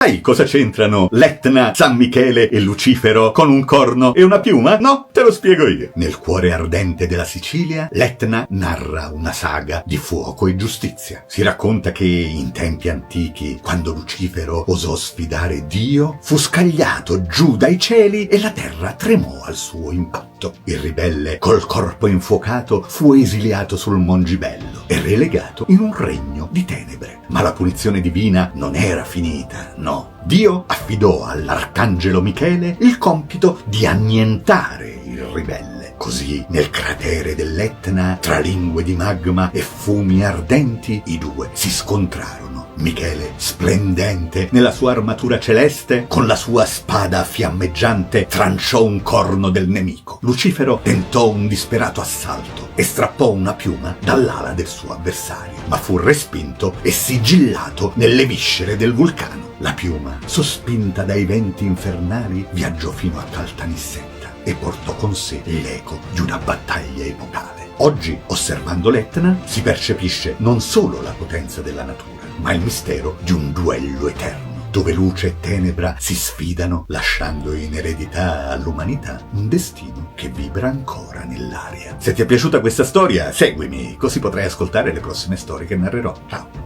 Sai cosa c'entrano l'Etna, San Michele e Lucifero con un corno e una piuma? No, te lo spiego io. Nel cuore ardente della Sicilia, l'Etna narra una saga di fuoco e giustizia. Si racconta che in tempi antichi, quando Lucifero osò sfidare Dio, fu scagliato giù dai cieli e la terra tremò al suo impatto. Il ribelle, col corpo infuocato, fu esiliato sul Mongibello e relegato in un regno di tenebre. Ma la punizione divina non era finita, no. Dio affidò all'arcangelo Michele il compito di annientare il ribelle. Così, nel cratere dell'Etna, tra lingue di magma e fumi ardenti, i due si scontrarono. Michele, splendente nella sua armatura celeste, con la sua spada fiammeggiante tranciò un corno del nemico. Lucifero tentò un disperato assalto e strappò una piuma dall'ala del suo avversario, ma fu respinto e sigillato nelle viscere del vulcano. La piuma, sospinta dai venti infernali, viaggiò fino a Caltanissetta e portò con sé l'eco di una battaglia epocale. Oggi, osservando l'Etna, si percepisce non solo la potenza della natura, ma il mistero di un duello eterno, dove luce e tenebra si sfidano, lasciando in eredità all'umanità un destino che vibra ancora nell'aria. Se ti è piaciuta questa storia, seguimi, così potrai ascoltare le prossime storie che narrerò. Ciao!